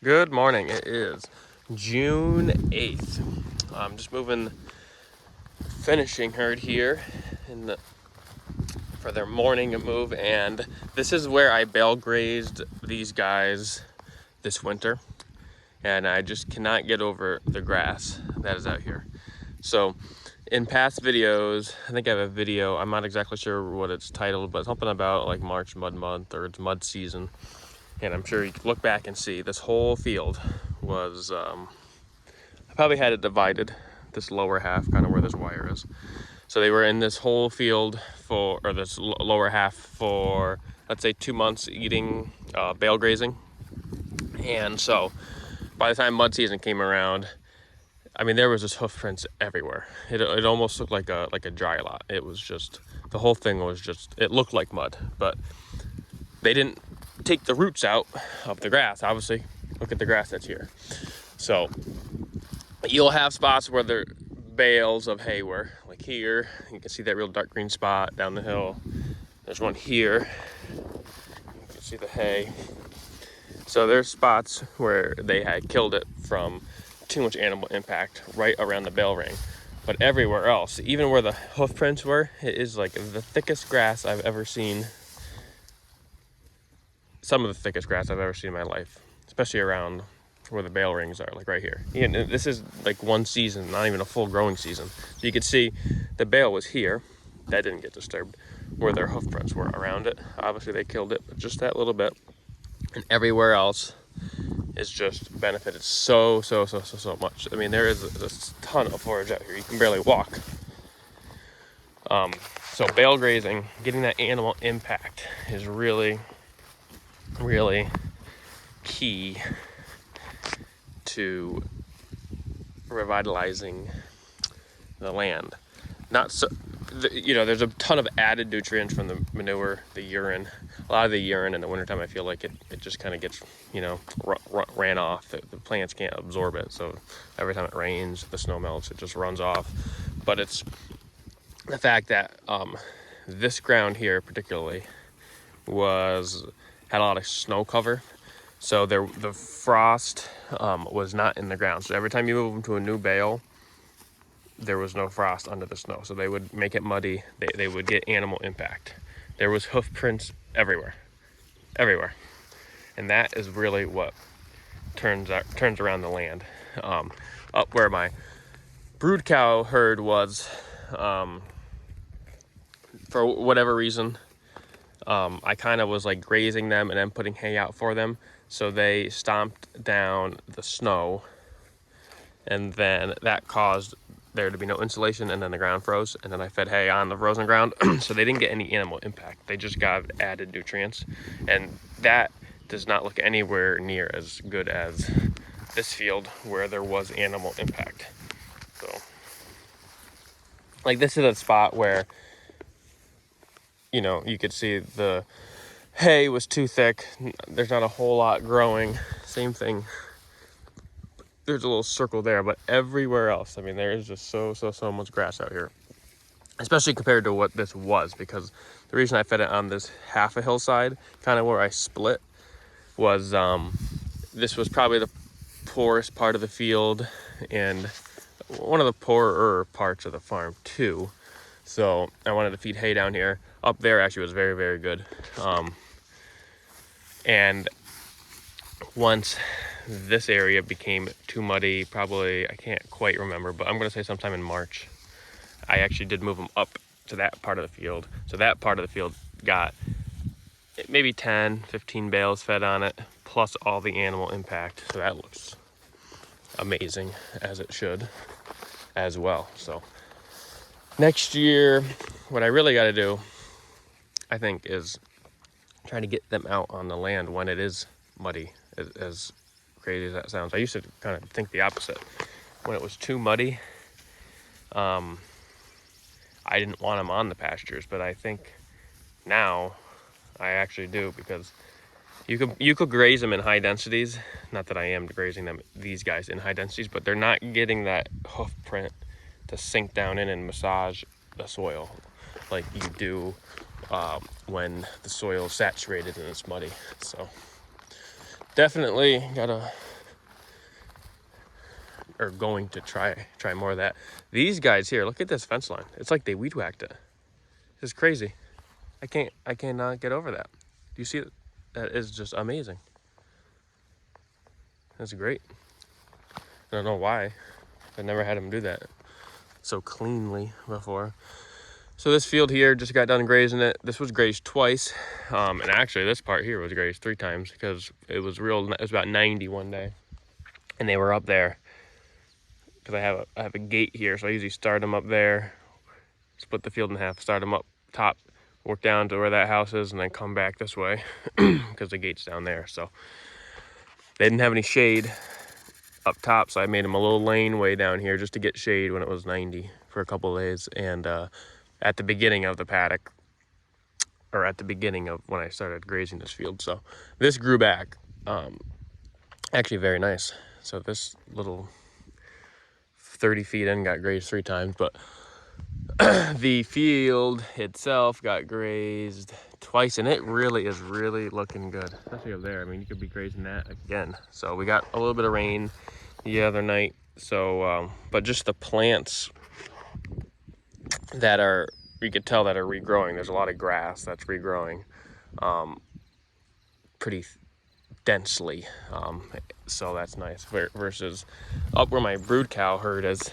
Good morning. It is June 8th. I'm just moving finishing herd here for their morning move, and this is where I bale grazed these guys this winter, and I just cannot get over the grass that is out here. So in past videos, I think I have a video, I'm not exactly sure what it's titled, but something about like March mud month or it's mud season. And I'm sure you can look back and see this whole field was, I probably had it divided, this lower half, kind of where this wire is. So they were in this whole field or this lower half for, let's say 2 months eating bale grazing. And so by the time mud season came around, I mean, there was just hoof prints everywhere. It almost looked like a dry lot. It was just, the whole thing was just, it looked like mud, but they didn't take the roots out of the grass. Obviously, look at the grass that's here. So you'll have spots where the bales of hay were, like here. You can see that real dark green spot down the hill. There's one here. You can see the hay. So there's spots where they had killed it from too much animal impact right around the bale ring. But everywhere else, even where the hoof prints were, it is like the thickest grass I've ever seen. Some of the thickest grass I've ever seen in my life, especially around where the bale rings are, like right here. And this is like one season, not even a full growing season. So you could see the bale was here. That didn't get disturbed. Where their hoof prints were around it. Obviously they killed it, but just that little bit. And everywhere else is just benefited so much. I mean, there is a ton of forage out here. You can barely walk. So bale grazing, getting that animal impact is really key to revitalizing the land. Not so, there's a ton of added nutrients from the manure, the urine. A lot of the urine in the wintertime, I feel like it just kind of gets, ran off. The plants can't absorb it. So every time it rains, the snow melts, it just runs off. But it's the fact that this ground here particularly had a lot of snow cover, so the frost was not in the ground. So every time you move them to a new bale, there was no frost under the snow, so they would make it muddy. They would get animal impact. There was hoof prints everywhere, and that is really what turns around the land. Up where my brood cow herd was, for whatever reason, I kind of was like grazing them and then putting hay out for them. So they stomped down the snow, and then that caused there to be no insulation, and then the ground froze, and then I fed hay on the frozen ground. So they didn't get any animal impact. They just got added nutrients, and that does not look anywhere near as good as this field where there was animal impact. So like this is a spot where you could see the hay was too thick. There's not a whole lot growing. Same thing. There's a little circle there, but everywhere else, I mean, there is just so much grass out here, especially compared to what this was, because the reason I fed it on this half a hillside, kind of where I split, was this was probably the poorest part of the field and one of the poorer parts of the farm too. So I wanted to feed hay down here. Up there actually was very good. And once this area became too muddy, probably, I can't quite remember, but I'm going to say sometime in March, I actually did move them up to that part of the field. So that part of the field got maybe 10-15 bales fed on it, plus all the animal impact. So that looks amazing, as it should as well. So next year, what I really got to do, I think, is try to get them out on the land when it is muddy, as crazy as that sounds. I used to kind of think the opposite. When it was too muddy, I didn't want them on the pastures, but I think now I actually do, because you could graze them in high densities. Not that I am grazing these guys in high densities, but they're not getting that hoof print to sink down in and massage the soil like you do when the soil is saturated and it's muddy. So definitely gotta or going to try more of that. These guys here, look at this fence line. It's like they weed whacked it. It's crazy. I cannot get over that. Do you see it? That is just amazing. That's great. I don't know why. I never had them do that so cleanly before. So this field here, just got done grazing it. This was grazed twice. And actually this part here was grazed 3 times because it was about 90 one day. And they were up there because I have a gate here. So I usually start them up there, split the field in half, start them up top, work down to where that house is, and then come back this way because the gate's down there. So they didn't have any shade up top, so I made them a little lane way down here just to get shade when it was 90 for a couple of days. And at the beginning of the paddock, or at the beginning of when I started grazing this field. So this grew back actually very nice. So this little 30 feet in got grazed 3 times, but the field itself got grazed twice, and it really is looking good, especially up there. I mean, you could be grazing that again. So we got a little bit of rain the other night, so but just the plants that are, you could tell that are regrowing. There's a lot of grass that's regrowing pretty densely, so that's nice versus up where my brood cow herd is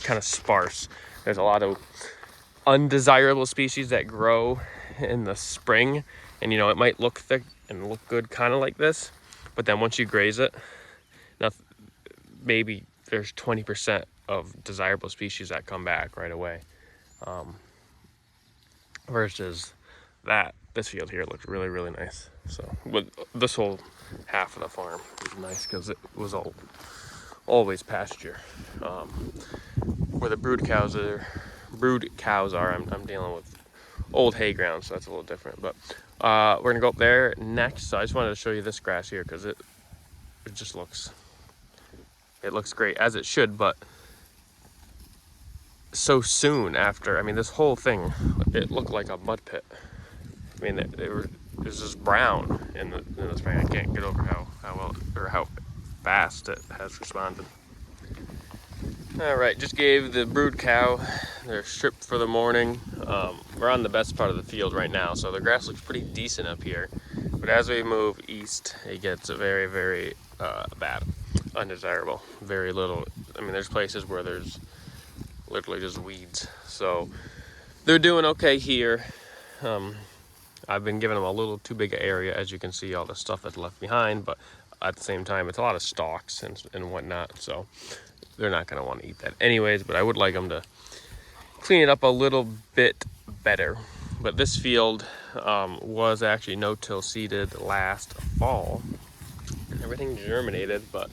kind of sparse. There's a lot of undesirable species that grow in the spring, and you know, it might look thick and look good kind of like this, but then once you graze it, maybe there's 20% of desirable species that come back right away, versus that this field here looks really nice. So with this whole half of the farm is nice because it was always pasture. Where the brood cows are, I'm dealing with old hay ground, so that's a little different. But we're gonna go up there next. So I just wanted to show you this grass here because it just looks great, as it should. But so soon after, I mean, this whole thing, it looked like a mud pit. I mean, it was just brown in the spring. I can't get over how well or how fast it has responded. All right, just gave the brood cow their strip for the morning. We're on the best part of the field right now, so the grass looks pretty decent up here. But as we move east, it gets very bad, undesirable. Very little. I mean, there's places where there's literally just weeds. So they're doing okay here. I've been giving them a little too big an area, as you can see all the stuff that's left behind, but at the same time, it's a lot of stalks and whatnot, so they're not going to want to eat that anyways. But I would like them to clean it up a little bit better. But this field was actually no-till seeded last fall. Everything germinated, but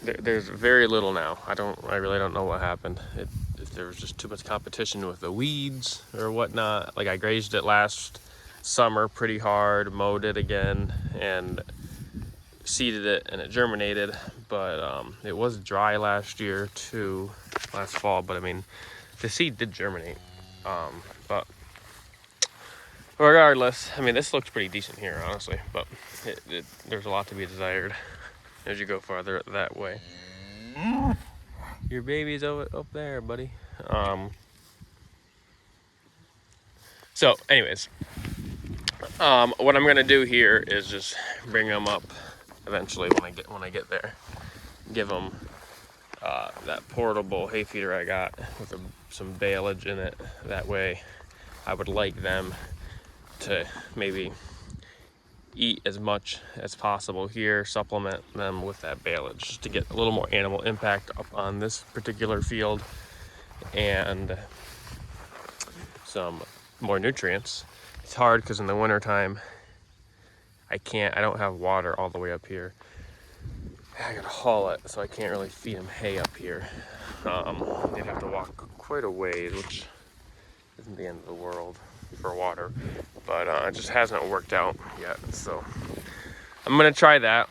there's very little now. I really don't know what happened. If there was just too much competition with the weeds or whatnot. Like, I grazed it last summer pretty hard, mowed it again, and seeded it, and it germinated. But it was dry last fall. But I mean, the seed did germinate. But regardless, I mean, this looks pretty decent here, honestly. But there's a lot to be desired as you go farther that way. Your baby's up there, buddy. So anyways, what I'm gonna do here is just bring them up eventually when I get there. Give them that portable hay feeder I got with some baleage in it. That way, I would like them to maybe eat as much as possible here, supplement them with that baleage just to get a little more animal impact up on this particular field and some more nutrients. It's hard because in the wintertime I don't have water all the way up here. I gotta haul it, so I can't really feed them hay up here. They'd have to walk quite a ways, which isn't the end of the world for water, but it just hasn't worked out yet. So I'm gonna try that,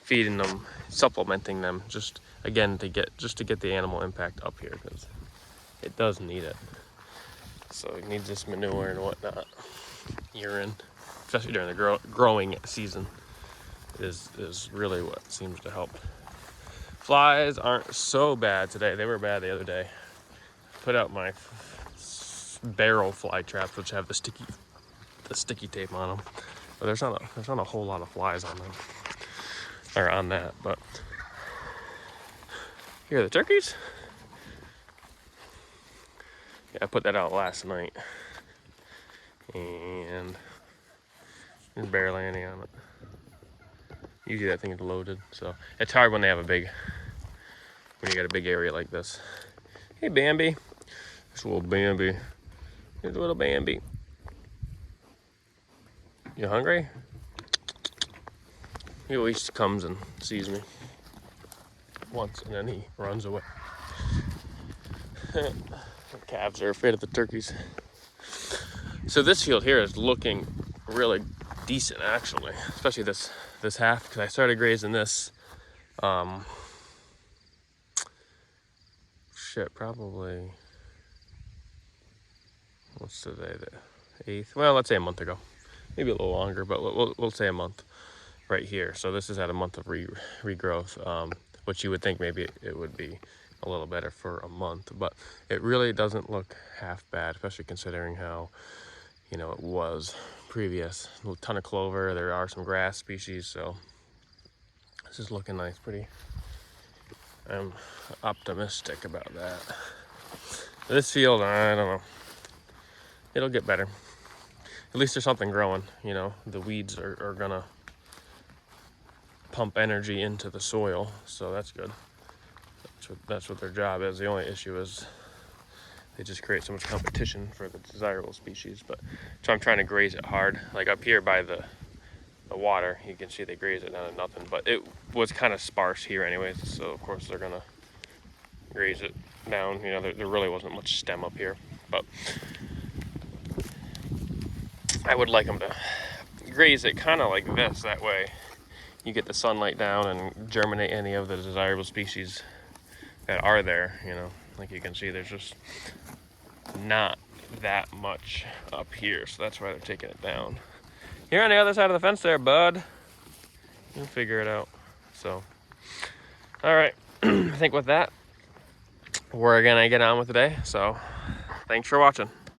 feeding them, supplementing them, just again to get the animal impact up here, because it does need it. So it needs this manure and whatnot, urine, especially during the growing season. is really what seems to help. Flies aren't so bad today. They were bad the other day. Put out my barrel fly traps, which have the sticky tape on them, but there's not a whole lot of flies on them, or on that. But here are the turkeys. Yeah, I put that out last night, and there's barely any on it. Usually that thing is loaded, so it's hard when they have when you got a big area like this. Hey Bambi, this little Bambi, here's a little Bambi. You hungry? He always comes and sees me once, and then he runs away. The calves are afraid of the turkeys. So this field here is looking really decent, actually, especially this half, because I started grazing this probably, what's today, the 8th? Well, let's say a month ago, maybe a little longer, but we'll say a month right here. So this is at a month of regrowth, which you would think maybe it would be a little better for a month, but it really doesn't look half bad, especially considering how, you know, it was previous. A ton of clover, there are some grass species, so this is looking nice. I'm optimistic about that. This field, I don't know, it'll get better. At least there's something growing, you know. The weeds are gonna pump energy into the soil, so that's good. That's what their job is. The only issue is they just create so much competition for the desirable species. But so I'm trying to graze it hard. Like up here by the water, you can see they graze it down to nothing. But it was kind of sparse here anyways, so of course they're gonna graze it down. You know, there really wasn't much stem up here, but I would like them to graze it kind of like this. That way you get the sunlight down and germinate any of the desirable species that are there. You know, like you can see, there's just not that much up here, so that's why they're taking it down. You're on the other side of the fence there, bud. You'll figure it out. So, all right. I think with that, we're gonna get on with the day. So, thanks for watching.